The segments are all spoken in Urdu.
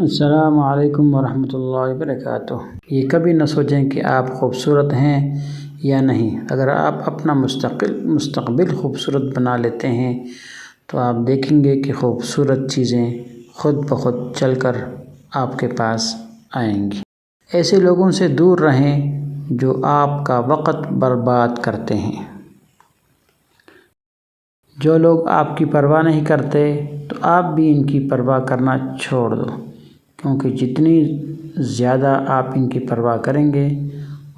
السلام علیکم ورحمۃ اللہ وبرکاتہ۔ یہ کبھی نہ سوچیں کہ آپ خوبصورت ہیں یا نہیں۔ اگر آپ اپنا مستقبل خوبصورت بنا لیتے ہیں تو آپ دیکھیں گے کہ خوبصورت چیزیں خود بخود چل کر آپ کے پاس آئیں گی۔ ایسے لوگوں سے دور رہیں جو آپ کا وقت برباد کرتے ہیں۔ جو لوگ آپ کی پرواہ نہیں کرتے تو آپ بھی ان کی پرواہ کرنا چھوڑ دو، کیونکہ جتنی زیادہ آپ ان کی پرواہ کریں گے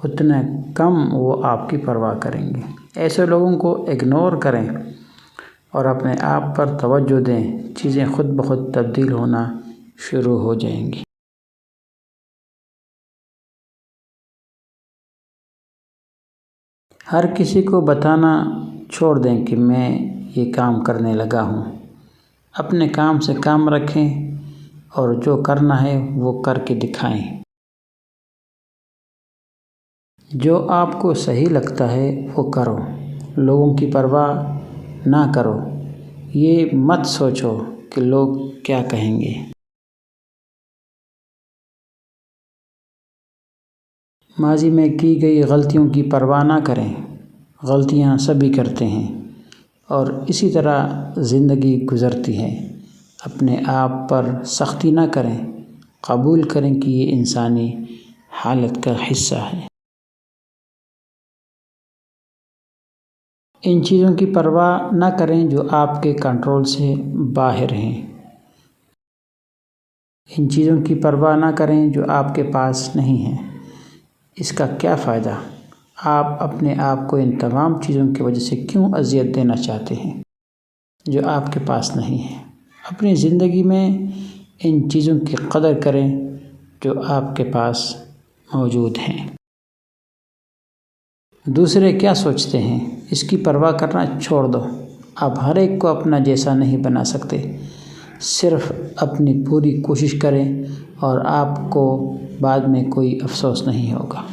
اتنا کم وہ آپ کی پرواہ کریں گے۔ ایسے لوگوں کو اگنور کریں اور اپنے آپ پر توجہ دیں، چیزیں خود بخود تبدیل ہونا شروع ہو جائیں گی۔ ہر کسی کو بتانا چھوڑ دیں کہ میں یہ کام کرنے لگا ہوں۔ اپنے کام سے کام رکھیں اور جو کرنا ہے وہ کر کے دکھائیں۔ جو آپ کو صحیح لگتا ہے وہ کرو، لوگوں کی پرواہ نہ کرو۔ یہ مت سوچو کہ لوگ کیا کہیں گے۔ ماضی میں کی گئی غلطیوں کی پرواہ نہ کریں، غلطیاں سبھی کرتے ہیں اور اسی طرح زندگی گزرتی ہے۔ اپنے آپ پر سختی نہ کریں، قبول کریں کہ یہ انسانی حالت کا حصہ ہے۔ ان چیزوں کی پرواہ نہ کریں جو آپ کے کنٹرول سے باہر ہیں۔ ان چیزوں کی پرواہ نہ کریں جو آپ کے پاس نہیں ہیں۔ اس کا کیا فائدہ؟ آپ اپنے آپ کو ان تمام چیزوں کی وجہ سے کیوں اذیت دینا چاہتے ہیں جو آپ کے پاس نہیں ہیں؟ اپنی زندگی میں ان چیزوں کی قدر کریں جو آپ کے پاس موجود ہیں۔ دوسرے کیا سوچتے ہیں اس کی پرواہ کرنا چھوڑ دو۔ آپ ہر ایک کو اپنا جیسا نہیں بنا سکتے، صرف اپنی پوری کوشش کریں اور آپ کو بعد میں کوئی افسوس نہیں ہوگا۔